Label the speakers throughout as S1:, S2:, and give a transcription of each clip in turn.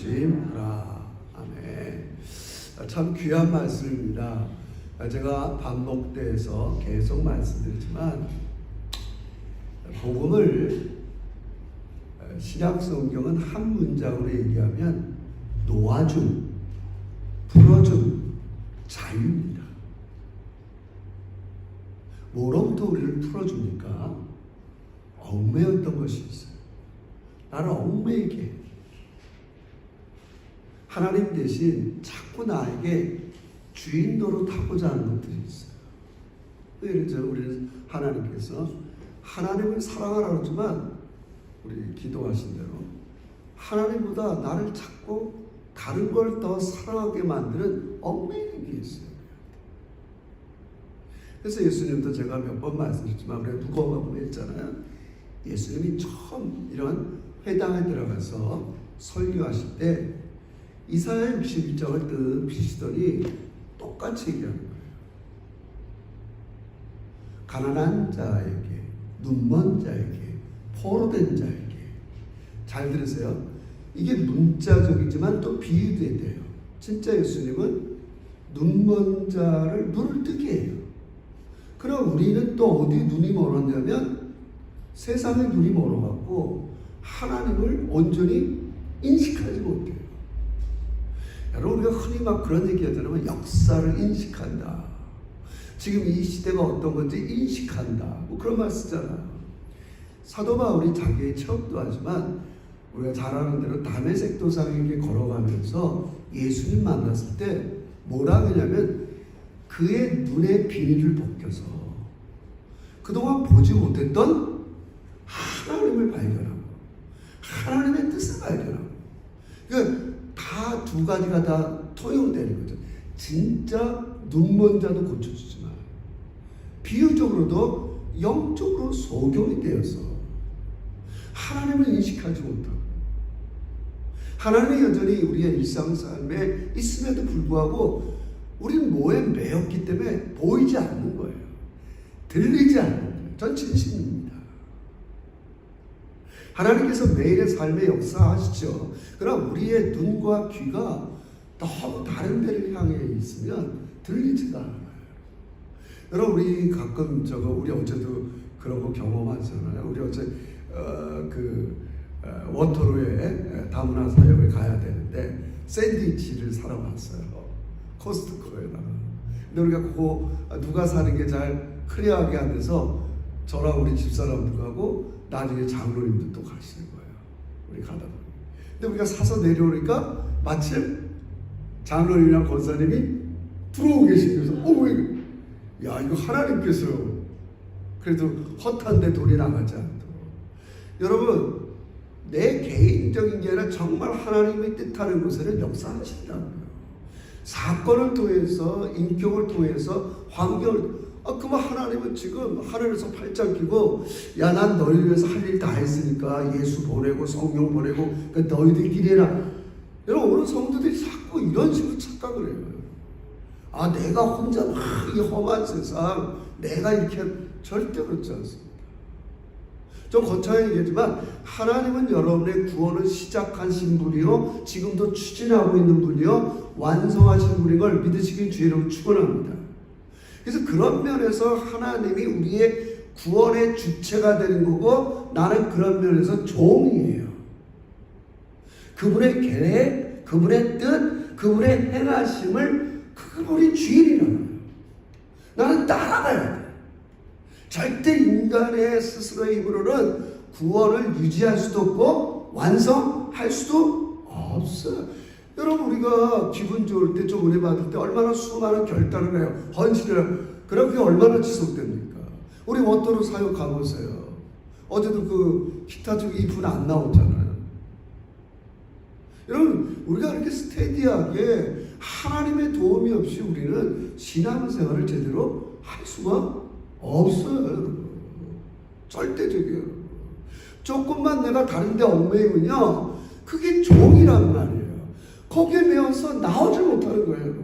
S1: 조심하라. 아멘. 참 귀한 말씀입니다. 제가 반복돼서 계속 말씀드리지만 복음을 신약 성경은 한 문장으로 얘기하면 놓아줌, 풀어줌, 자유입니다. 뭐로부터 우리를 풀어줍니까? 얽매였던 것이 있어요. 나를 얽매이게 해요. 하나님 대신 자꾸 나에게 주인 노릇하고자 하는 것들이 있어요. 예를 들어 우리는 하나님께서 하나님을 사랑하라 그러지만 우리 기도하신 대로 하나님보다 나를 자꾸 다른 걸 더 사랑하게 만드는 얽매이는 게 있어요. 그래서 예수님도 제가 몇 번 말씀드렸지만 우리가 누가복음에 했잖아요. 예수님이 처음 이런 회당에 들어가서 설교하실 때 이사야 61장을 뜯 펴시더니 똑같이 얘기하는 거예요. 가난한 자에게, 눈먼 자에게, 포로된 자에게. 잘 들으세요. 이게 문자적이지만 또 비유도 돼요. 진짜 예수님은 눈먼 자를 눈을 뜨게 해요. 그럼 우리는 또 어디 눈이 멀었냐면 세상에 눈이 멀어갖고 하나님을 온전히 인식하지 못해요. 여러분, 우리가 흔히 막 그런 얘기 하잖아요. 역사를 인식한다. 지금 이 시대가 어떤 건지 인식한다. 뭐 그런 말 쓰잖아요. 사도 바울이 자기의 체험도 하지만 우리가 잘 아는 대로 다메섹 도상에게 걸어가면서 예수님 만났을 때 뭐라 하냐면 그의 눈의 비닐을 벗겨서 그동안 보지 못했던 하나님을 발견하고 하나님의 뜻을 발견하고 그러니까 다 두 가지가 다 통용되는 거죠. 진짜 눈먼 자도 고쳐주지만 비유적으로도 영적으로 소경이 되어서 하나님을 인식하지 못하고 하나님이 여전히 우리의 일상삶에 있음에도 불구하고 우리는 뭐에 매였기 때문에 보이지 않는 거예요. 들리지 않는 거예요. 전 진심입니다. 하나님께서 매일의 삶에 역사하시죠. 그러나 우리의 눈과 귀가 너무 다른 데를 향해 있으면 들리지가 않아요. 여러분, 우리 가끔 우리 어제도 그런 거 경험하잖아요. 우리 어제 워터로에 다문화 사역에 가야 되는데 샌드위치를 사러 갔어요. 코스트코에다가. 근데 우리가 그거 누가 사는 게 잘 클리어하게 안 돼서 저랑 우리 집사람들하고 나중에 장로님도 또 가시는 거예요. 우리 가다 보니. 근데 우리가 사서 내려오니까 마침 장로님이랑 권사님이 들어오고 계시면서 야, 이거 하나님께서 그래도 헛한데 돈이 나가지 않도록. 여러분, 내 개인적인 게 아니라 정말 하나님의 뜻하는 곳에는 역사하신다고요. 사건을 통해서, 인격을 통해서, 환경을, 그만 하나님은 지금 하늘에서 팔짱 끼고, 야, 난 너희를 위해서 할 일 다 했으니까 예수 보내고 성령 보내고 그러니까 너희들끼리 해라. 여러분, 오늘 성도들이 자꾸 이런 식으로 착각을 해요. 아, 내가 혼자 막 이 험한 세상, 내가 이렇게 절대 그렇지 않습니다. 좀 거창하게 얘기하지만 하나님은 여러분의 구원을 시작하신 분이요, 지금도 추진하고 있는 분이요, 완성하신 분인 걸 믿으시길 주의로 축원합니다. 그래서 그런 면에서 하나님이 우리의 구원의 주체가 되는 거고 나는 그런 면에서 종이에요. 그분의 계획, 그분의 뜻, 그분의 행하심을 그분이 주인이라는 거예요. 나는 따라가야 돼. 절대 인간의 스스로의 힘으로는 구원을 유지할 수도 없고 완성할 수도 없어요. 여러분, 우리가 기분 좋을 때, 좀 은혜 받을 때 얼마나 수많은 결단을 해요. 헌신을 해요. 그럼 그게 얼마나 지속됩니까? 우리 워터로 사역 가보세요. 어제도 그 기타 쪽 이 분 안 나오잖아요. 여러분, 우리가 이렇게 스테디하게 하나님의 도움이 없이 우리는 신앙생활을 제대로 할 수가 없어요. 절대적이에요. 조금만 내가 다른 데 얽매이면요, 그게 종이란 말이에요. 거기에 매어서 나오질 못하는 거예요.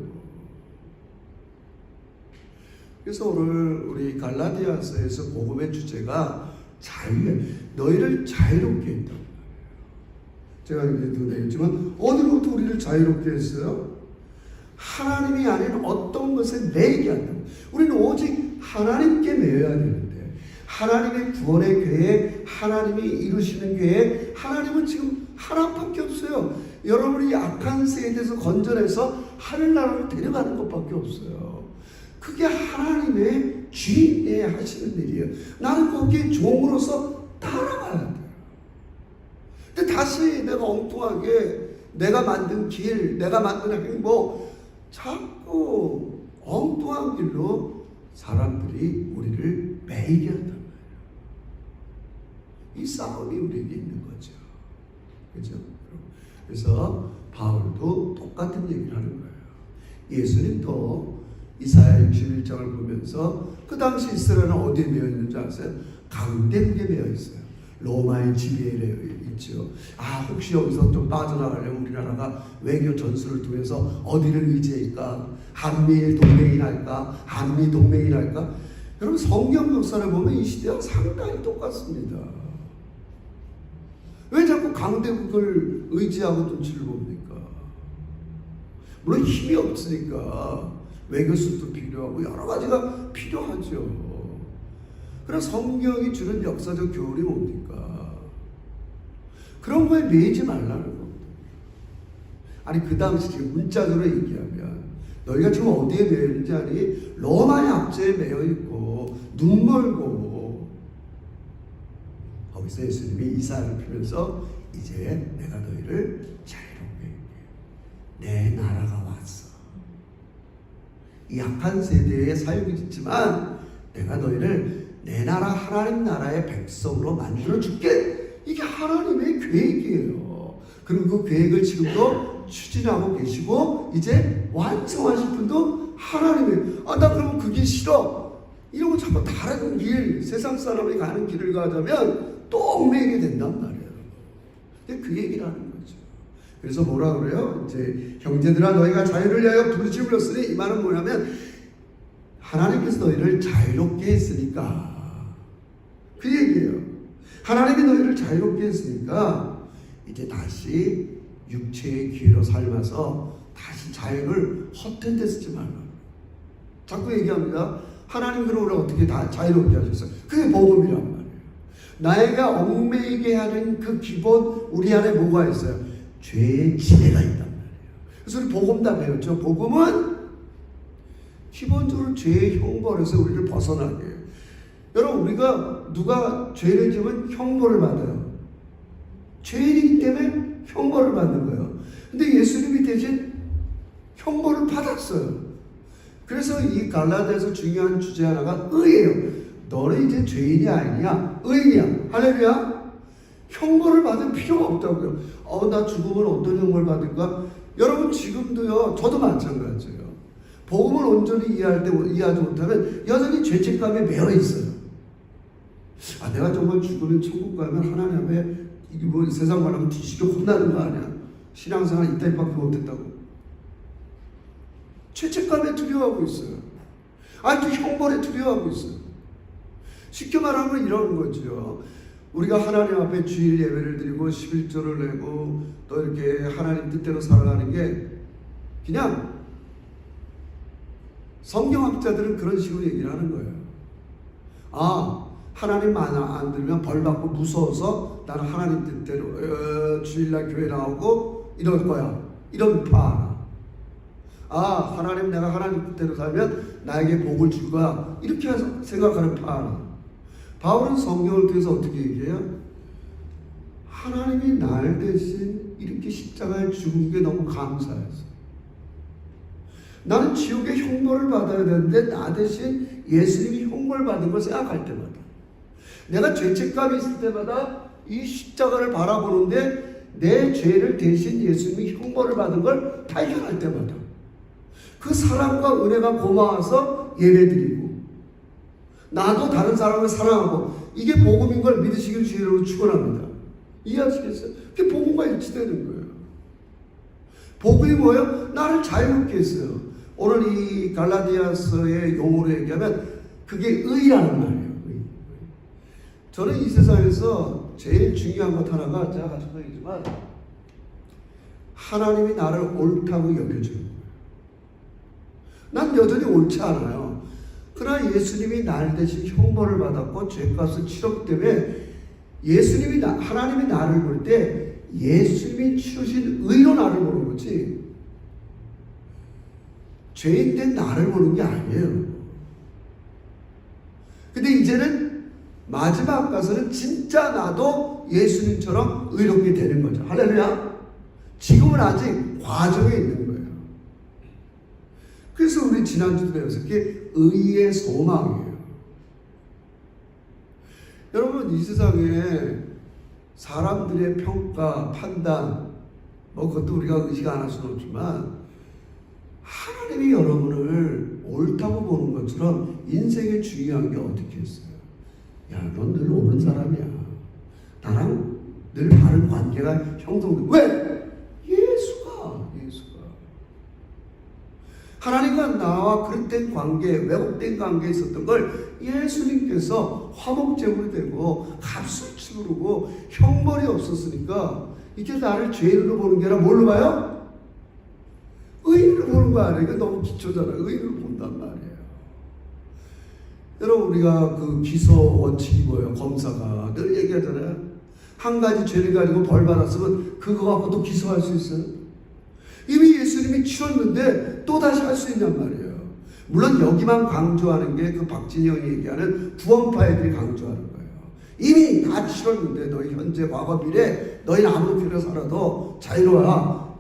S1: 그래서 오늘 우리 갈라디아서에서 복음의 주제가 자유예요. 너희를 자유롭게 했다고. 제가 이제도 내겠지만 어디로 자유롭게 했어요? 하나님이 아닌 어떤 것에 매이게 한다. 우리는 오직 하나님께 매여야 되는데, 하나님의 구원의 계획, 하나님이 이루시는 계획, 하나님은 지금 하나밖에 없어요. 여러분이 악한 세대에서 건져내서 하늘나라로 데려가는 것밖에 없어요. 그게 하나님의 주인이 하시는 일이에요. 나는 거기에 종으로서 따라가야 돼요. 근데 다시 내가 엉뚱하게 내가 만든 길, 내가 만든 행복, 자꾸 엉뚱한 길로 사람들이 우리를 매이게 한단 말이에요. 이 싸움이 우리에게 있는 거죠. 그렇죠? 그래서 바울도 똑같은 얘기를 하는 거예요. 예수님도 이사야 61장을 보면서 그 당시 이스라엘은 어디에 매여 있는 줄 아세요? 강대국에 매여 있어요. 로마의 지배에 있죠. 혹시 여기서 좀 빠져나가려면 우리나라가 외교 전술을 통해서 어디를 의지할까? 한미일 동맹이 날까? 한미 동맹이 날까? 여러분 성경 역사를 보면 이 시대와 상당히 똑같습니다. 왜 자꾸 강대국을 의지하고 눈치를 봅니까? 물론 힘이 없으니까 외교술도 필요하고 여러 가지가 필요하죠. 그래서 성경이 주는 역사적 교훈이 뭡니까? 그런 거에 매이지 말라는 겁니다. 아니 그 당시 지금 문자적으로 얘기하면 너희가 지금 어디에 매여 있는지 아니? 로마의 압제에 매여 있고 눈 멀고, 거기서 예수님이 이사야를 피면서 이제 내가 너희를 자유롭게 할게. 내 나라가 왔어. 이 약한 세대의 사역이 있지만 내가 너희를 내 나라 하나님 나라의 백성으로 만들어 줄게. 이게 하나님의 계획이에요. 그리고 그 계획을 지금도 추진하고 계시고 이제 완성하실 분도 하나님의. 나 그러면 그게 싫어. 이러고 자꾸 다른 길, 세상 사람이 가는 길을 가자면 또 얽매이게 된단 말이에요. 근데 그 얘기를 하는 거죠. 그래서 뭐라 그래요? 이제 형제들아 너희가 자유를 위하여 부르심을 얻으니, 이 말은 뭐냐면 하나님께서 너희를 자유롭게 했으니까, 그 얘기예요. 하나님이 너희를 자유롭게 했으니까 이제 다시 육체의 기회로 삶아서 다시 자유를 헛된 데 쓰지 말라. 자꾸 얘기합니다. 하나님 그럼 우리를 어떻게 다 자유롭게 하셨어요? 그게 복음이란 말이에요. 나이가 얽매이게 하는 그 기본, 우리 안에 뭐가 있어요? 죄의 지배가 있단 말이에요. 그래서 우리 복음 다 배웠죠. 복음은 기본적으로 죄의 형벌에서 우리를 벗어나게 해요. 여러분 우리가 누가 죄를 지으면 형벌을 받아요. 죄인이기 때문에 형벌을 받는 거예요. 근데 예수님이 대신 형벌을 받았어요. 그래서 이 갈라디아에서 중요한 주제 하나가 의예요. 너는 이제 죄인이 아니냐? 의인이야. 할렐루야. 형벌을 받을 필요가 없다고요. 나 죽으면 어떤 형벌 받을까? 여러분 지금도요. 저도 마찬가지예요. 복음을 온전히 이해하지 못하면 여전히 죄책감에 매여 있어요. 내가 정말 죽으면 천국 가면 하나님 앞에 이게 뭐 세상 말하면 뒤지게 혼나는 거 아니야? 신앙생활 이따위밖에 못했다고. 죄책감에 두려워하고 있어요. 또 형벌에 두려워하고 있어요. 쉽게 말하면 이런 거죠. 우리가 하나님 앞에 주일 예배를 드리고 11조를 내고 또 이렇게 하나님 뜻대로 살아가는 게 그냥 성경학자들은 그런 식으로 얘기를 하는 거예요. 하나님 안 들면 벌 받고 무서워서 나는 하나님 뜻대로 주일날 교회 나오고 이럴 거야. 이런 파. 하나님 내가 하나님 뜻대로 살면 나에게 복을 줄 거야. 이렇게 생각하는 파. 바울은 성경을 통해서 어떻게 얘기해요? 하나님이 날 대신 이렇게 십자가에 죽은 게 너무 감사해서 나는 지옥의 형벌을 받아야 되는데 나 대신 예수님이 형벌 받은 걸 생각할 때마다, 내가 죄책감이 있을 때마다 이 십자가를 바라보는데 내 죄를 대신 예수님이 형벌을 받은 걸 발견할 때마다 그 사랑과 은혜가 고마워서 예배드리고 나도 다른 사람을 사랑하고, 이게 복음인 걸 믿으시길 주의로 축원합니다. 이해하시겠어요? 그게 복음과 일치되는 거예요. 복음이 뭐예요? 나를 자유롭게 했어요. 오늘 이 갈라디아서의 용어로 얘기하면 그게 의라는 말이에요. 의. 저는 이 세상에서 제일 중요한 것 하나가, 제가 가지고 얘기지만 하나님이 나를 옳다고 여겨주는 거예요. 난 여전히 옳지 않아요. 그러나 예수님이 날 대신 형벌을 받았고 죄값을 치렀기 때문에 하나님이 나를 볼 때 예수님이 치르신 의로 나를 보는 거지, 죄인된 나를 보는 게 아니에요. 근데 이제는 마지막 가서는 진짜 나도 예수님처럼 의롭게 되는 거죠. 할렐루야. 지금은 아직 과정에 있는 거예요. 그래서 우리 지난주도 배웠을 게 의의 소망이에요. 여러분, 이 세상에 사람들의 평가, 판단, 그것도 우리가 의식 안 할 수는 없지만 하나님이 여러분을 옳다고 보는 것처럼 인생에 중요한 게 어떻게 했어요? 야, 넌 늘 옳은 사람이야. 나랑 늘 바른 관계가 형성돼. 왜? 예수가. 하나님과 나와 그릇된 관계, 왜곡된 관계에 있었던 걸 예수님께서 화목제물이 되고 값을 치르고 형벌이 없었으니까 이제 나를 죄인으로 보는 게 아니라 뭘로 봐요? 의인으로 보는 거 아니에요. 이거 너무 기초잖아요. 의인으로 본단 말이에요. 여러분, 우리가 그 기소 원칙이 뭐예요? 검사가 늘 얘기하잖아요. 한 가지 죄를 가지고 벌 받았으면 그거 갖고 또 기소할 수 있어요? 이미 예수님이 치렀는데 또 다시 할 수 있냔 말이에요. 물론 여기만 강조하는 게 그 박진영이 얘기하는 구원파애들이 강조하는 거예요. 이미 다 치렀는데 너희 현재, 과거, 미래 너희는 아무 필요 살아도 자유로워라.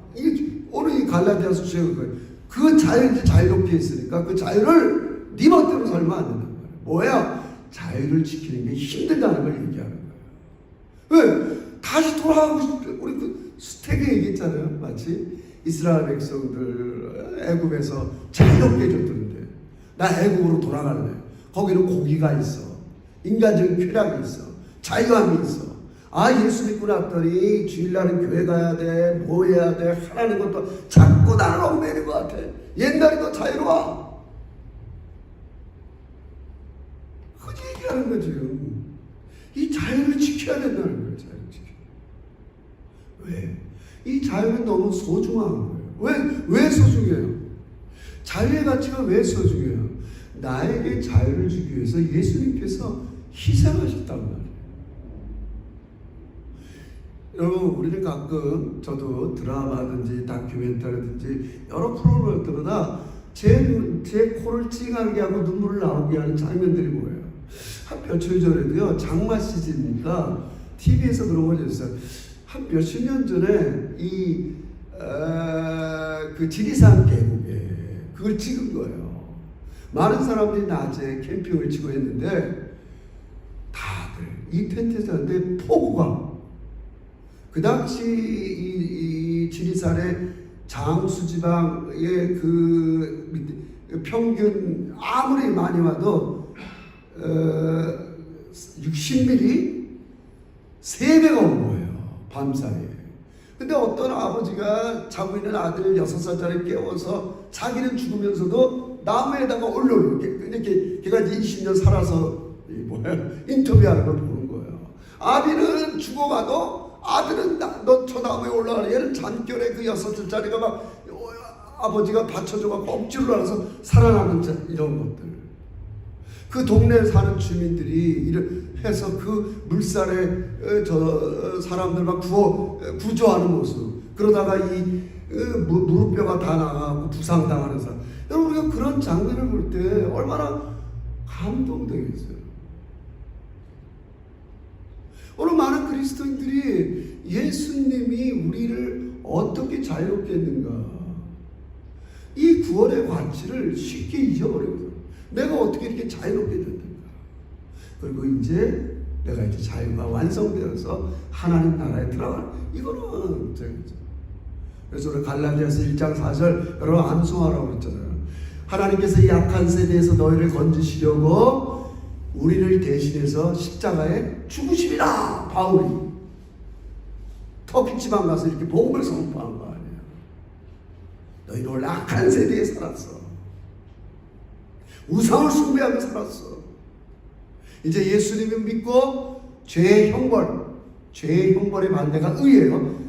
S1: 오늘 이 갈라디아서 주제가 거예요. 그 자유를 자유롭게 했으니까 그 자유를 네 멋대로 살면 안 된다는 거예요. 뭐야? 자유를 지키는 게 힘들다는 걸 얘기하는 거예요. 왜? 다시 돌아가고 싶대. 우리 그 스택에 얘기했잖아요. 마치 이스라엘 백성들 애굽에서 자유롭게 해줬던데 나 애굽으로 돌아갈래. 거기는 고기가 있어. 인간적인 쾌락이 있어. 자유함이 있어. 예수 믿고 났더니 주일날은 교회 가야 돼. 뭐 해야 돼. 하라는 것도 자꾸 나를 얽매이는 것 같아. 옛날이 더 자유로워. 그게 얘기하는 거지. 이 자유를 지켜야 된다는 거예요. 자유를 지켜야. 왜? 이 자유는 너무 소중한 거예요. 왜 소중해요? 자유의 가치가 왜 소중해요? 나에게 자유를 주기 위해서 예수님께서 희생하셨단 말이에요. 여러분, 우리는 가끔 저도 드라마든지 다큐멘터리든지 여러 프로그램을 들어다 제 코를 찡하게 하고 눈물을 나오게 하는 장면들이 뭐예요? 한 며칠 전에도요, 장마 시즌이니까 TV에서 그런 걸 했어요. 한 몇십 년 전에 그 지리산 계곡에 그걸 찍은 거예요. 많은 사람들이 낮에 캠핑을 치고 했는데 다들 이 텐트에 잤는데 폭우가, 그 당시 이 지리산의 장수지방의 그 평균 아무리 많이 와도 60mm 3배가 온 거예요. 밤사이에. 근데 어떤 아버지가 자고 있는 아들 6살짜리 깨워서 자기는 죽으면서도 나무에다가 이렇게 걔가 20년 살아서 인터뷰하는 걸 보는 거예요. 아비는 죽어가도 아들은 너 저 나무에 올라가는, 얘는 잠결에 그 6살짜리가 막 아버지가 받쳐줘가지고 억지로 나서 살아나는 이런 것들. 그 동네에 사는 주민들이 해서 그 물살에 사람들 막 구조하는 모습. 그러다가 이 무릎뼈가 다 나가고 부상당하는 사람. 여러분, 우리가 그런 장면을 볼 때 얼마나 감동되겠어요. 오늘 많은 그리스도인들이 예수님이 우리를 어떻게 자유롭게 했는가, 이 구원의 가치를 쉽게 잊어버리거든요. 내가 어떻게 이렇게 자유롭게 됐는가. 그리고 이제 내가 이제 자유가 완성되어서 하나님 나라에 들어가는, 이거는 저거죠. 그래서 우리 갈라디아서 1장 4절 여러분 암송하라고 그랬잖아요. 하나님께서 약한 세대에서 너희를 건지시려고 우리를 대신해서 십자가에 죽으심이라. 바울이 터키 지방 가서 이렇게 복음을 선포한 거 아니에요. 너희는 원래 악한 세대에 살았어. 우상을 숭배하며 살았어. 이제 예수님을 믿고 죄의 형벌의 반대가 의예요.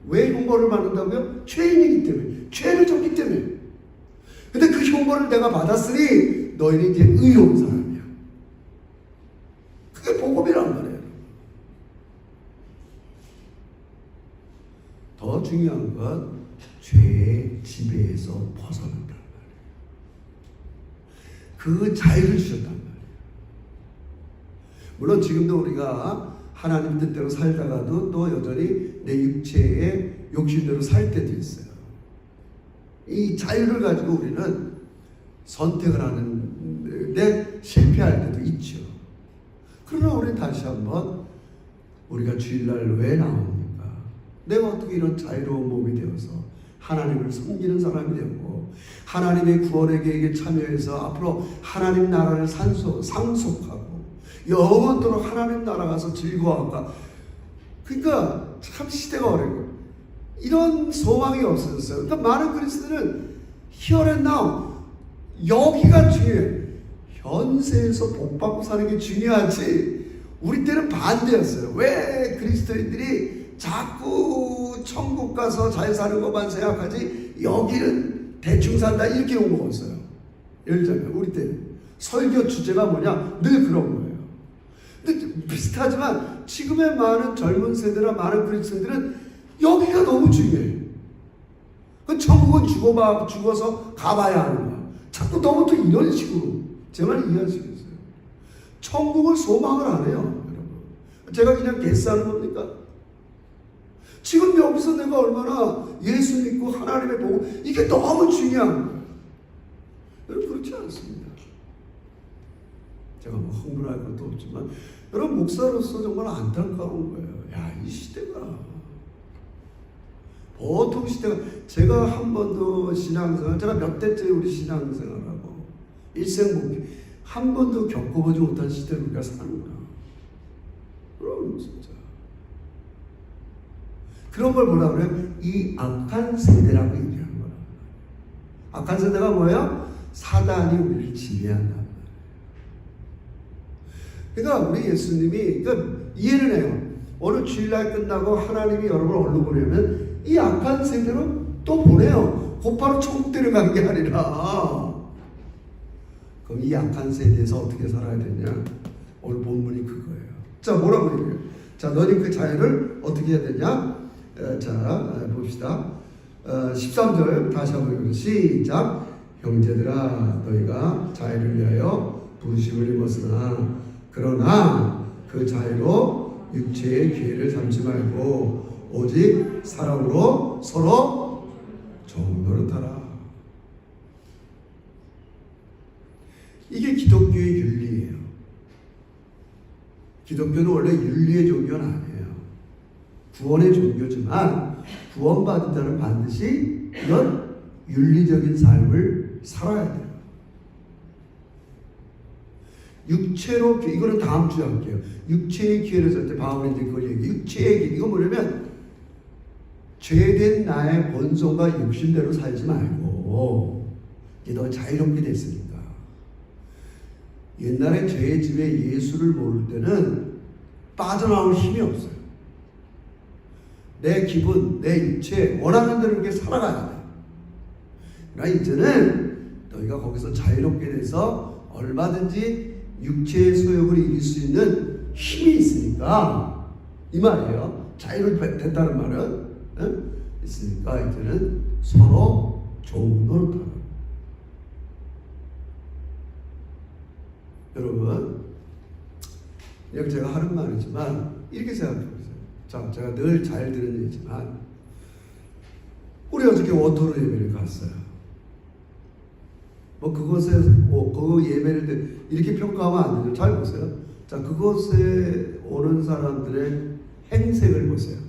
S1: 왜 형벌을 받는다고요? 죄인이기 때문에. 죄를 졌기 때문에. 근데 그 형벌을 내가 받았으니 너희는 이제 의로운 사람이야. 그게 복음이란 말이에요. 더 중요한 건 죄의 지배에서 벗어난다는 말이에요. 그 자유를 주셨단 말이에요. 물론 지금도 우리가 하나님 뜻대로 살다가도 또 여전히 내 육체의 욕심대로 살 때도 있어요. 이 자유를 가지고 우리는 선택을 하는데 실패할 때도 있죠. 그러나 우리 다시 한번 우리가 주일날 왜 나옵니까? 내가 어떻게 이런 자유로운 몸이 되어서 하나님을 섬기는 사람이 되고 하나님의 구원의 계획에 참여해서 앞으로 하나님 나라를 상속하고 영원토록 하나님 나라 가서 즐거워할까? 그러니까 참 시대가 어려워요. 이런 소망이 없어졌어요. 그러니까 많은 그리스도인은 here and now 여기가 중요해. 현세에서 복받고 사는 게 중요하지. 우리 때는 반대였어요. 왜 그리스도인들이 자꾸 천국 가서 잘 사는 것만 생각하지 여기는 대충 산다 이렇게 욕먹었어요. 예를 들면 우리 때는 설교 주제가 뭐냐 늘 그런 거예요. 근데 비슷하지만 지금의 많은 젊은 세대나 많은 그리스도인들은 여기가 너무 중요해. 그 천국은 죽어서 가봐야 하는 거야. 자꾸 너무 또 이런 식으로 제 말 이해하시겠어요? 천국을 소망을 안 해요, 여러분. 제가 그냥 개싸는 겁니까? 지금 여기서 내가 얼마나 예수 믿고 하나님의 복음 이게 너무 중요한 거예요. 여러분 그렇지 않습니다. 제가 뭐 흥분할 것도 없지만 여러분 목사로서 정말 안타까운 거예요. 야, 이 시대가 보통 시대가 제가 한 번도 신앙생활 제가 몇 대째 우리 신앙생활하고 일생 목표 한 번도 겪어보지 못한 시대를 우리가 사는 거야. 그럼 진짜 그런 걸 뭐라 그래요? 이 악한 세대라고 얘기하는 거야. 악한 세대가 뭐예요? 사단이 우리를 지배한다. 그러니까 우리 예수님이 그러니까 이해를 해요. 오늘 주일날 끝나고 하나님이 여러분을 어디로 보내면 이 악한 세대로 또 보내요. 곧바로 천국 데려간 게 아니라. 그럼 이 악한 세대에서 어떻게 살아야 되냐? 오늘 본문이 그거예요. 자, 뭐라고 얘기해요? 자, 너희 그 자유를 어떻게 해야 되냐? 자, 봅시다. 13절 다시 한번 읽어보세요. 시작. 형제들아, 너희가 자유를 위하여 부르심을 입었으나 그러나 그 자유로 육체의 기회를 삼지 말고 오직 사랑으로 서로 좋은 노릇하라. 이게 기독교의 윤리예요. 기독교는 원래 윤리의 종교는 아니에요. 구원의 종교지만 구원받은 자는 반드시 이런 윤리적인 삶을 살아야 돼요. 육체로, 이거는 다음 주에 할게요. 육체의 기회를 살 때 바울이 이제 그걸 얘기해요. 육체의 기회, 이거 뭐냐면 죄된 나의 본성과 욕심대로 살지 말고 이제 너 자유롭게 됐으니까. 옛날에 죄의 집에 예수를 모를 때는 빠져나올 힘이 없어요. 내 기분, 내 육체 원하는 대로 이렇게 살아가야 돼. 그러나 이제는 너희가 거기서 자유롭게 돼서 얼마든지 육체의 소욕을 이길 수 있는 힘이 있으니까 이 말이에요. 자유를 됐다는 말은 있으니까 이제는 서로 좋은 노릇하는. 여러분, 여기 제가 하는 말이지만 이렇게 생각해 보세요. 자, 제가 늘 잘 들은 얘기지만 우리 어저께 원토로 예배를 갔어요. 뭐 그곳에 그 예배를 이렇게 평가하면 안 되죠. 잘 보세요. 자, 그곳에 오는 사람들의 행색을 보세요.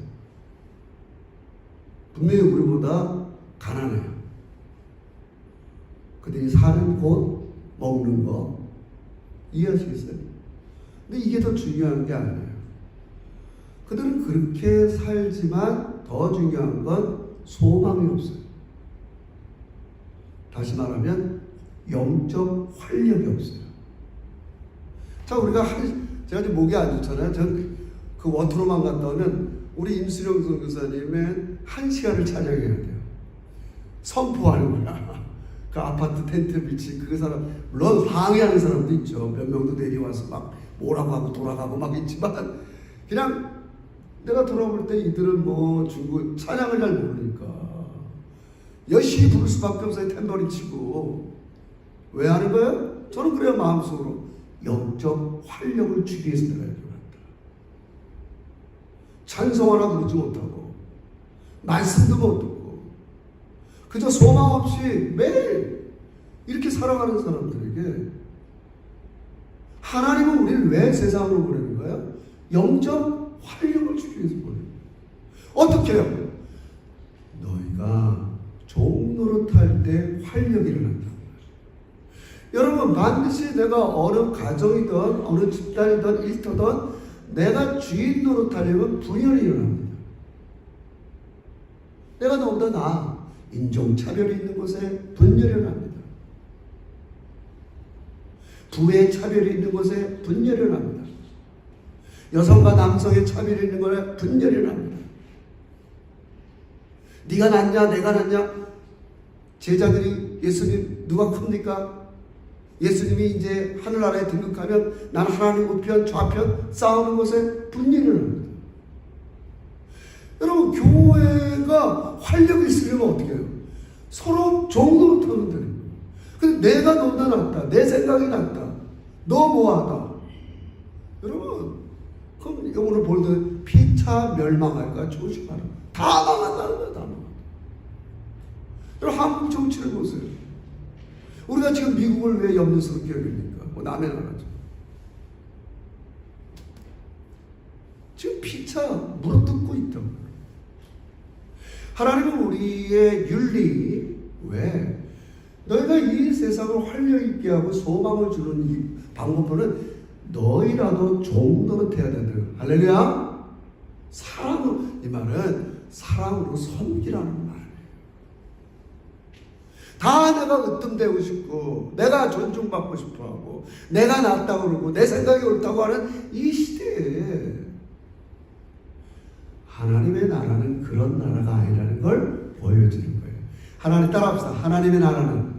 S1: 분명히 우리보다 가난해요. 그들이 사는 곳, 먹는 거 이해하시겠어요? 근데 이게 더 중요한 게 아니에요. 그들은 그렇게 살지만 더 중요한 건 소망이 없어요. 다시 말하면 영적 활력이 없어요. 자, 우리가 제가 지금 목이 안 좋잖아요. 전 그 원투로만 갔다 오면 우리 임수령 선교사님의 1시간을 찬양해야 돼요. 선포하는 거야. 그 아파트 텐트 비치 그 사람 물론 항의하는 사람도 있죠. 몇 명도 내려와서 막 뭐라고 하고 돌아가고 막 있지만 그냥 내가 돌아볼 때 이들은 뭐 중국 찬양을 잘 모르니까 열심히 부를 수밖에 없어요. 탬버린 치고. 왜 하는 거예요? 저는 그래야 마음속으로 영적 활력을 주기 위해서 내가 이렇게 한다. 찬송 하나 부르지 못하고 말씀도 못 듣고 그저 소망 없이 매일 이렇게 살아가는 사람들에게 하나님은 우리를 왜 세상으로 보내는 거예요? 영적 활력을 주기 위해서 보내는 거예요. 어떻게 해요? 너희가 종노릇할 때 활력이 일어난다. 여러분 반드시 내가 어느 가정이든 어느 집단이든 일터든 내가 주인 노릇하려면 분열이 일어납니다. 내가 너보다 나아 인종차별이 있는 곳에 분열이 일어납니다. 부의 차별이 있는 곳에 분열이 일어납니다. 여성과 남성의 차별이 있는 곳에 분열이 일어납니다. 네가 낫냐 내가 낫냐 제자들이 예수님 누가 큽니까? 예수님이 이제 하늘나라에 등극하면 난 하나님 우편 좌편 싸우는 것에 분열이 일어납니다. 여러분 교회가 활력이 있으려면 어떻게 해요? 서로 종로로 타면 되는 거예요. 근데 내가 너보다 낫다. 내 생각이 낫다. 너 뭐하다. 여러분 그럼 오늘 볼때 피차 멸망할까 조심하라. 다 망한다는 거야. 다 망한다. 여러분 한국 정치를 보세요. 우리가 지금 미국을 왜 염려스럽게 여깁니까? 뭐 남의 나라죠. 지금 피차 물어뜯고 있다. 하나님은 우리의 윤리 왜 너희가 이 세상을 활력 있게 하고 소망을 주는 이 방법은 너희라도 종노릇해야 된다. 할렐루야. 사랑으로 이 말은 사랑으로 섬기라는 말. 다 내가 으뜸되고 싶고 내가 존중받고 싶어하고 내가 낫다고 그러고 내 생각이 옳다고 하는 이 시대에 하나님의 나라는 그런 나라가 아니라는 걸 보여주는 거예요. 하나님 따라합시다. 하나님의 나라는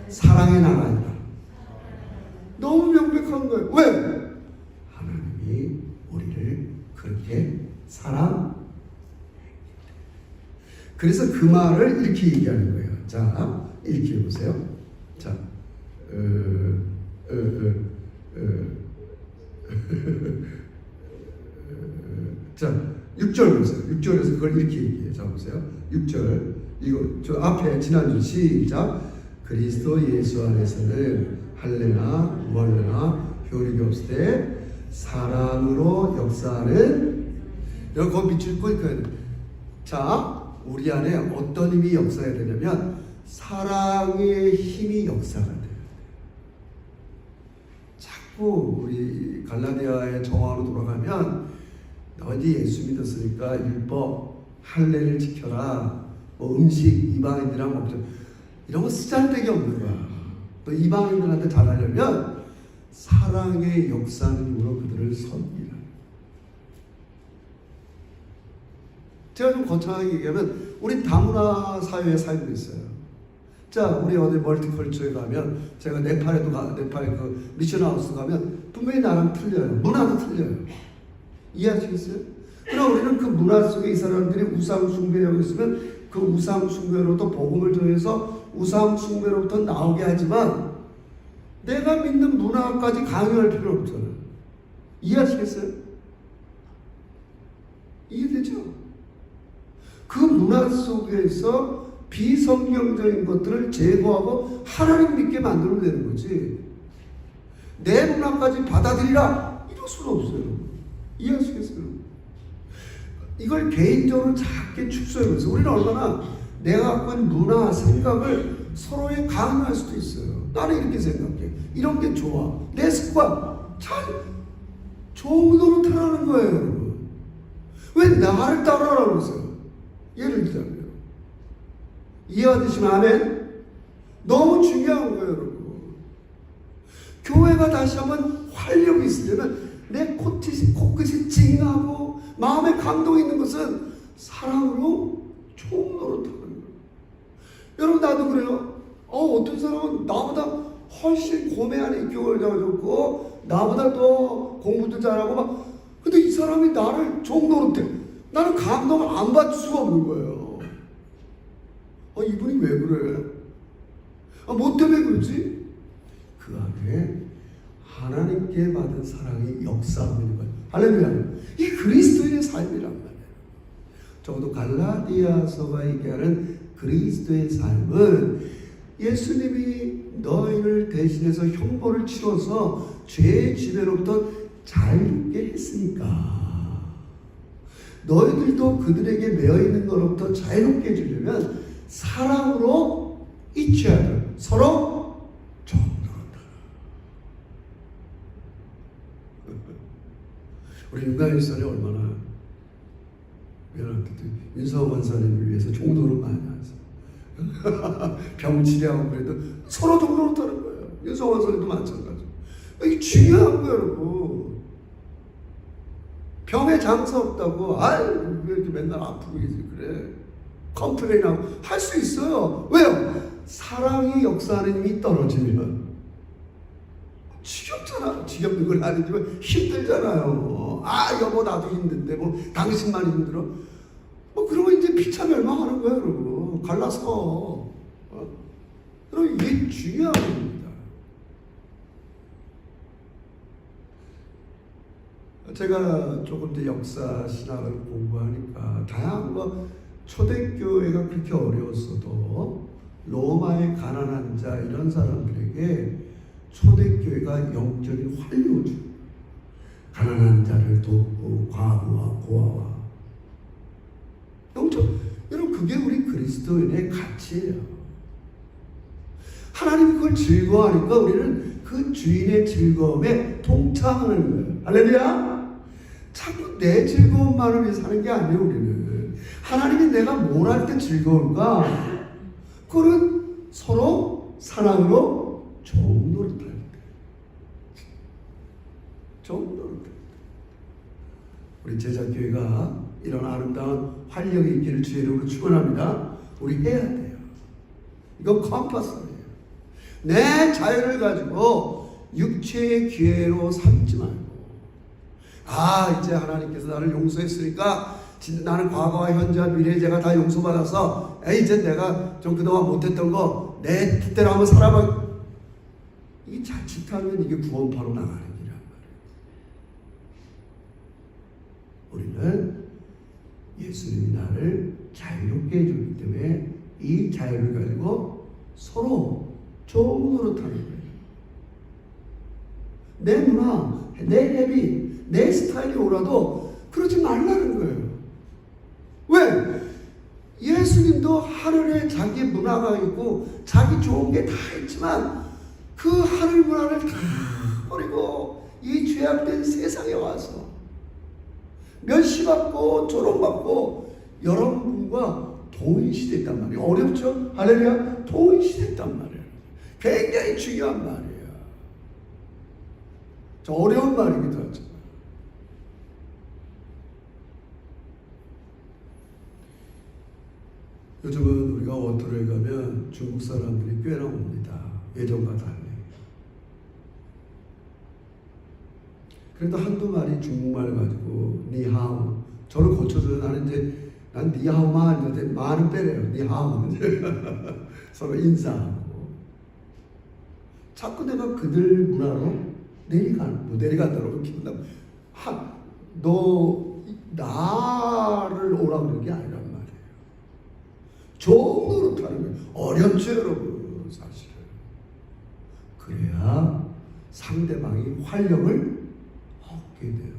S1: 사랑의 나라이다. 너무 명백한 거예요. 왜? 하나님이 우리를 그렇게 그래서 그 말을 이렇게 얘기하는 거예요. 자, 이렇게 보세요. 자, 자, 6절 보세요. 6절에서 그걸 이렇게 얘기해요. 자, 보세요. 6절. 이거, 저 앞에 지난주 시작. 그리스도 예수 안에서는 할례나 무할례나 효력이 없을 때 사랑으로 역사하는 여기 거기 밑줄 끄니까 자, 우리 안에 어떤 힘이 역사해야 되냐면 사랑의 힘이 역사가 돼요. 자꾸 우리 갈라디아의 정황으로 돌아가면 너 이제 예수 믿었으니까 율법 할례를 지켜라. 뭐 음식 이방인들이랑 먹자. 이런 거 쓰잘데기 없는 거야. 또 이방인들한테 잘하려면 사랑의 역사는 힘으로 그들을 섬기라. 제가 좀 거창하게 얘기하면 우리 다문화 사회에 살고 있어요. 자, 우리 어디 멀티컬처에 가면 제가 네팔에도 네팔 그 미션하우스 가면 분명히 나랑 틀려요. 문화도 틀려요. 이해하시겠어요? 그러나 우리는 그 문화 속에 이 사람들이 우상 숭배하고 있으면 그 우상 숭배로부터 복음을 전해서 우상 숭배로부터 나오게 하지만 내가 믿는 문화까지 강요할 필요 없잖아요. 이해하시겠어요? 이해되죠? 그 문화 속에서 비성경적인 것들을 제거하고 하나님 믿게 만들면 되는 거지. 내 문화까지 받아들이라 이럴 수는 없어요. 이해하시겠어요? 이걸 개인적으로 작게 축소해보세요. 우리는 얼마나 내가 갖고 있는 문화, 생각을 서로에 강요할 수도 있어요. 나는 이렇게 생각해. 이런 게 좋아. 내 습관 잘 좋은 노릇 하라는 거예요, 여러분. 왜 나를 따라하라고 그러세요? 예를 들자면 이해가 되시면 아멘? 너무 중요한 거예요, 여러분. 교회가 다시 한번 활력이 있으려면 내 코끝이 찡하고 마음에 감동이 있는 것은 사랑으로 종노릇하는 거예요. 여러분, 나도 그래요. 어떤 사람은 나보다 훨씬 고매 안에 입교를 잘해줬고 나보다 더 공부도 잘하고 막, 근데 이 사람이 나를 종노릇해. 나는 감동을 안 받을 수가 없는 거예요. 이분이 왜 그래? 뭐 때문에 그러지? 그 안에 하나님께 받은 사랑이 역사하고 있는 거예요. 할렐루야. 이 그리스도인의 삶이란 말이에요. 적어도 갈라디아서가 얘기하는 그리스도의 삶은 예수님이 너희를 대신해서 형벌을 치러서 죄의 지배로부터 자유롭게 했으니까 너희들도 그들에게 매어있는 것로부터 자유롭게 해주려면 사랑으로 잊혀야 돼. 서로 정노릇하라. 우리 윤가연 선이 얼마나 윤서원 원사님을 위해서 종노릇 많이 하세요. 병 치료하고 그래도 서로 종노릇하는 거예요. 윤서원 원사님도 마찬가지. 이게 중요한 거예요, 여러분. 병에 장사 없다고, 왜 이렇게 맨날 아프고 그래. 컴플레인하고 할 수 있어요. 왜요? 사랑이 역사하는 힘이 떨어지면 지겹잖아. 지겹는 걸 아니지만 힘들잖아요. 여보 나도 힘든데 뭐 당신만 힘들어. 그러면 이제 피차멸망하는 거예요, 여러분. 갈라서. 여러분, 이게 중요한 겁니다. 제가 조금 더 역사 신학을 공부하니까 다양한 거, 초대교회가 그렇게 어려웠어도 로마의 가난한 자 이런 사람들에게 초대교회가 영적인 활력을 줍니다. 가난한 자를 돕고 과부와 고아와 영적. 여러분, 그게 우리 그리스도인의 가치예요. 하나님이 그걸 즐거워하니까 우리는 그 주인의 즐거움에 동참하는 거예요. 할렐루야. 자꾸 내 즐거움만을 위해 사는 게 아니에요. 우리는 하나님이 내가 뭘 할 때 즐거울까? 그거는 서로 사랑으로 종노릇할 때. 종노릇할 때. 우리 제자교회가 이런 아름다운 활력이 있기를 주의 이름으로 축원합니다. 우리 해야 돼요. 이건 컴퍼스예요. 내 자유를 가지고 육체의 기회로 삼지 말고, 이제 하나님께서 나를 용서했으니까 나는 과거와 현재와 미래 제가 다 용서받아서 이제 내가 좀 그동안 못했던 거 내 뜻대로 한번 살아봐. 이게 자칫하면 이게 구원파로 나가는 일이란 말이에요. 우리는 예수님이 나를 자유롭게 해주기 때문에 이 자유를 가지고 서로 종노릇하는 거예요. 내 문화, 내 랩이, 내 스타일이 오라도 그러지 말라는 거예요. 왜? 예수님도 하늘에 자기 문화가 있고 자기 좋은 게 다 있지만 그 하늘 문화를 다 버리고 이 죄악된 세상에 와서 멸시받고 조롱받고 여러분과 동일시됐단 말이에요. 어렵죠? 할렐루야. 동일시됐단 말이에요. 굉장히 중요한 말이에요. 저 어려운 말이기도 하죠. 요즘은 우리가 워터를 가면 중국 사람들이 꽤나 옵니다. 예전과 달리. 그래도 한두 마리 중국말 가지고 니하오. 저를 고쳐줘요. 난 니하오만 하는데 많은 빼래요. 니하오. 서로 인사하고. 자꾸 내가 그들 문화로 내리간다고 기분 나쁘고. 너 나를 오라고 그러는 게 아니란 말이에요. 종노릇하는 거예요. 어렵죠, 여러분. 사실은. 그래야 상대방이 활력을 얻게 돼요.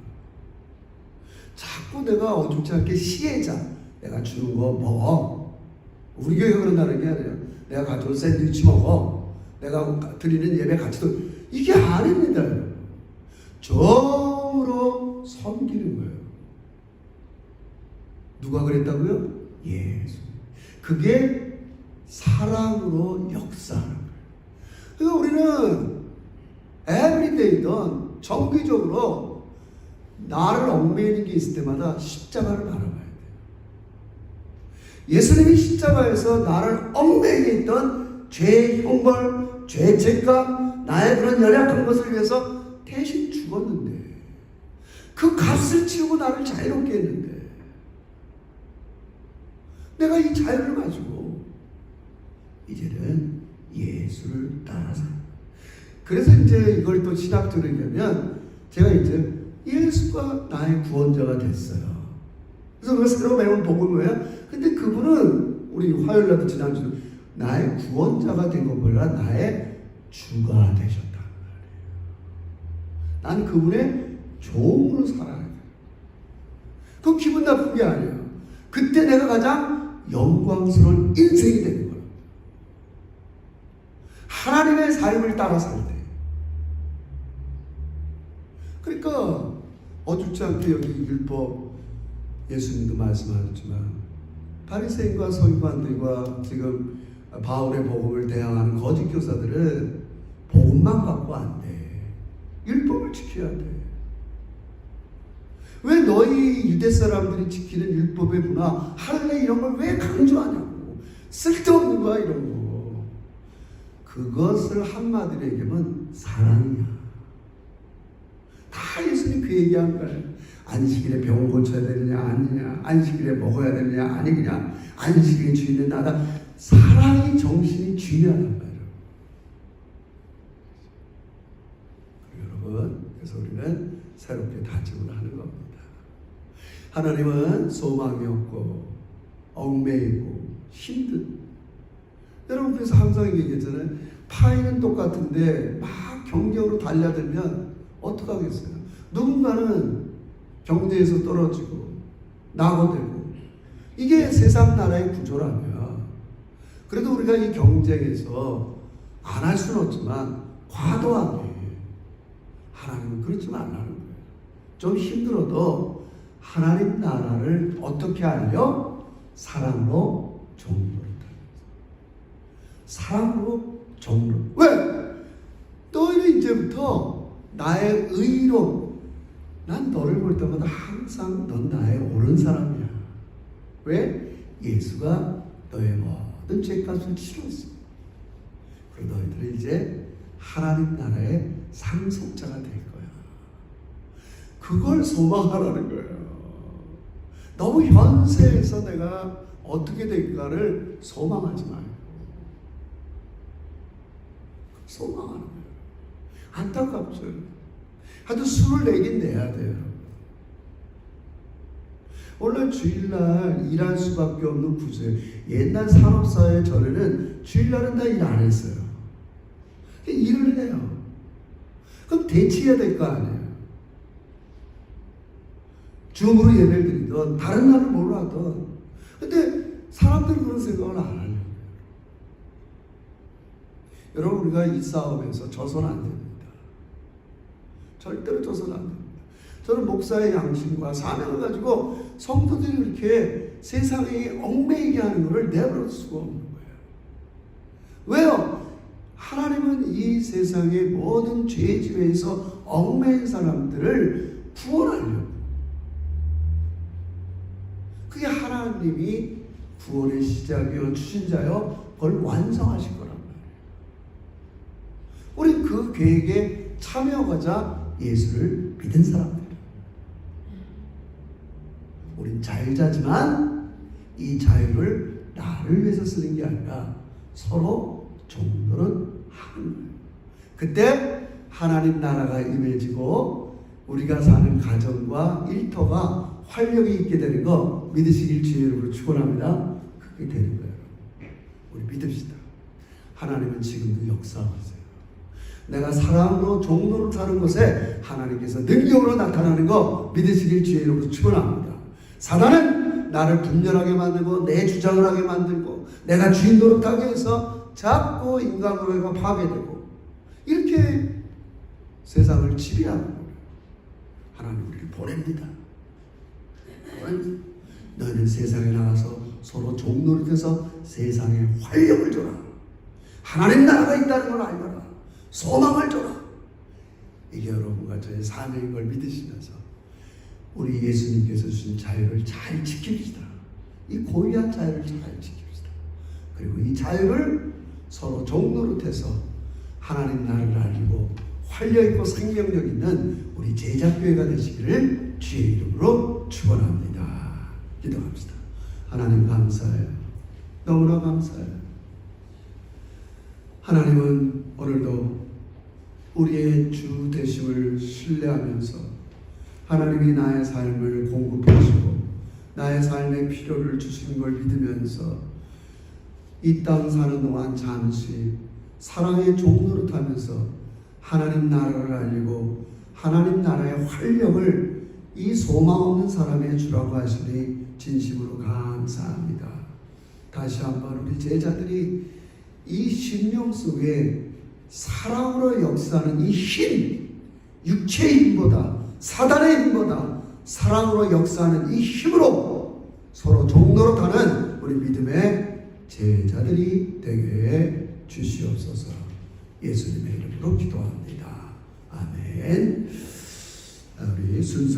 S1: 자꾸 내가 어줍지 않게 시혜자, 내가 주는 거 먹어. 우리 교회가 그런다는 게 아니라 내가 가져온 샌드위치 먹어. 내가 드리는 예배 같이 도 이게 아닙니다. 정으로 섬기는 거예요. 누가 그랬다고요? 예수. 그게 사랑으로 역사하는 거예요. 그러니까 우리는 에브리데이든 정기적으로 나를 얽매이는 게 있을 때마다 십자가를 바라봐야 돼요. 예수님이 십자가에서 나를 얽매이게 있던 죄의 형벌, 죄의 죄값, 나의 그런 연약한 것을 위해서 대신 죽었는데 그 값을 치르고 나를 자유롭게 했는데 내가 이 자유를 가지고 이제는 예수를 따라서 그래서 이제 이걸 또 신학적으로 얘기하면 제가 이제 예수가 나의 구원자가 됐어요. 그래서 우리가 새로 배운 복음이에요. 근데 그분은 우리 화요일날도 지난주 나의 구원자가 된 것보다 나의 주가 되셨다는 말이에요. 나는 그분의 종으로 살아야 돼요. 그건 기분 나쁜 게 아니에요. 그때 내가 가장 영광스러운 인생이 되는 거예요. 하나님의 삶을 따라 살 때. 그러니까 어줍지 않게 여기 율법 예수님도 말씀하셨지만 바리새인과 서기관들과 지금 바울의 복음을 대항하는 거짓 교사들은 복음만 갖고 안 돼. 율법을 지켜야 돼. 왜 너희 유대 사람들이 지키는 율법의 문화, 할례 이런 걸 왜 강조하냐고. 쓸데없는 거야 이런 거. 그것을 한마디로 얘기하면 사랑이야. 다 예수님 그 얘기한 거예요. 안식일에 병 고쳐야 되느냐 아니냐, 안식일에 먹어야 되느냐 아니냐, 안식일의 주인은 나다. 사랑이 정신이 중요하단 말이에요. 여러분, 그래서 우리는 새롭게 다짐을 하는 겁니다. 하나님은 소망이 없고 얽매이고 힘든, 여러분 그래서 항상 얘기했잖아요. 파이는 똑같은데 막 경쟁으로 달려들면 어떡하겠어요? 누군가는 경제에서 떨어지고 낙오되고, 이게 세상 나라의 구조라면 그래도 우리가 이 경쟁에서 안 할 수는 없지만 과도하게, 하나님은 그렇지 말라는 거예요. 좀 힘들어도 하나님 나라를 어떻게 알려? 사랑으로 종로를 따르면서. 사랑으로 종로. 왜? 너희는 이제부터 나의 의로, 난 너를 볼 때마다 항상 넌 나의 옳은 사람이야. 왜? 예수가 너의 모든 죄값을 치렀어. 그리고 너희들은 이제 하나님 나라의 상속자가 될 거야. 그걸 소망하라는 거예요. 너무 현세에서 내가 어떻게 될까를 소망하지 말고 소망하는 거예요. 안타깝죠. 하여튼 술을 내긴 내야 돼요. 원래 주일날 일할 수밖에 없는 구조예요. 옛날 산업사회 전에는 주일날은 다 일 안 했어요. 일을 해요. 그럼 대치해야 될 거 아니에요. 줌으로 예배를 드리던 다른 날은 뭘로 하던. 근데 사람들은 그런 생각을 안 하려고. 여러분 우리가 이 싸움에서 져서는 안 됩니다. 절대로 져서는 안 됩니다. 저는 목사의 양심과 사명을 가지고 성도들이 이렇게 세상에 얽매이게 하는 것을 내버릴 수가 없는 거예요. 왜요? 하나님은 이 세상의 모든 죄 지배에서 얽매인 사람들을 구원하려고. 그게 하나님이 구원의 시작이요 추진자요 그걸 완성하실 거란 말이에요. 우리 그 계획에 참여하자 예수를 믿은 사람들. 우린 자유자지만 이 자유를 나를 위해서 쓰는 게 아니라 서로 종노릇 하는 거예요. 그때 하나님 나라가 임해지고 우리가 사는 가정과 일터가 활력이 있게 되는 거 믿으시길 주의 이름으로 축원합니다. 그게 되는 거예요. 우리 믿읍시다. 하나님은 지금도 역사하세요. 내가 사랑으로 종로를 사는 곳에 하나님께서 능력으로 나타나는 거 믿으시길 주의 이름으로 축원합니다. 사단은 나를 분열하게 만들고 내 주장을 하게 만들고 내가 주인 노릇하게 해서 자꾸 인간관계가 파괴되고 이렇게 세상을 지배하는 거예요. 하나님 우리를 보냅니다. 너희는 세상에 나가서 서로 종노릇해서 세상에 활력을 줘라. 하나님 나라가 있다는 걸 알거라. 소망을 줘라. 이게 여러분과 저의 사명인 걸 믿으시면서 우리 예수님께서 주신 자유를 잘 지킵시다. 이 고유한 자유를 잘 지킵시다. 그리고 이 자유를 서로 종노릇해서 하나님 나라를 알리고 활력있고 생명력 있는 우리 제자교회가 되시기를 주의 이름으로 축원합니다. 기도합시다. 하나님 감사해요. 너무나 감사해요. 하나님은 오늘도 우리의 주 되심을 신뢰하면서 하나님이 나의 삶을 공급하시고 나의 삶의 필요를 주시는 걸 믿으면서 이 땅 사는 동안 잠시 사랑의 종노릇하면서 하나님 나라를 알리고 하나님 나라의 활력을 이 소망 없는 사람에 주라고 하시니 진심으로 감사합니다. 다시 한번 우리 제자들이 이 심령 속에 사랑으로 역사하는 이 힘, 육체의 힘보다 사단의 힘보다 사랑으로 역사하는 이 힘으로 서로 종노릇하는 우리 믿음의 제자들이 되게 주시옵소서. 예수님의 이름으로 기도합니다. 아멘. 우리 순서